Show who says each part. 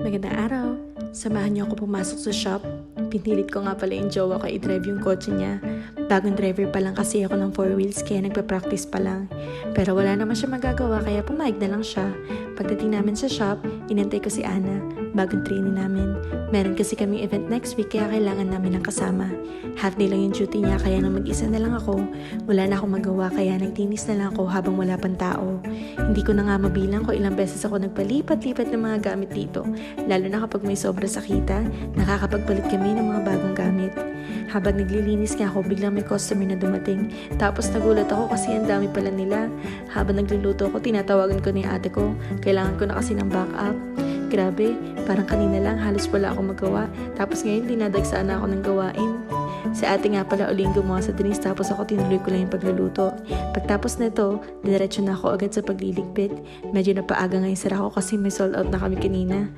Speaker 1: Magandang araw! Samahan niyo ako pumasok sa shop. Pinilit ko nga pala yung jowa ko i-drive yung kotse niya. Bagong driver pa lang kasi ako ng 4 wheels kaya nagpa-practice pa lang. Pero wala naman siya magagawa kaya pumayag na lang siya. Pagdating namin sa shop, inantay ko si Ana, bagong trainee namin. Meron kasi kaming event next week kaya kailangan namin ng kasama. Half day lang yung duty niya kaya nang mag-isa na lang ako, wala na akong magawa kaya nagtinis na lang ako habang wala pang tao. Hindi ko na nga mabilang kung ilang beses ako nagpalipat-lipat ng mga gamit dito. Lalo na kapag may sobra sa kita, nakakapagpalit kami ng mga bagong gamit. Habang naglilinis nga ako, biglang may customer na dumating. Tapos nagulat ako kasi ang dami pala nila. Habang nagluluto ako, tinatawagan ko ni ate ko. Kailangan ko na kasi ng backup. Grabe, parang kanina lang halos wala akong magawa. Tapos ngayon dinadagsaan na ako ng gawain. Si ate nga pala uling gumawa sa drinks tapos ako tinuloy ko lang yung pagluluto. Pagtapos nito, diretso na ako agad sa pagliligpit. Medyo napaaga ngayon sara ako kasi may sold out na kami kanina.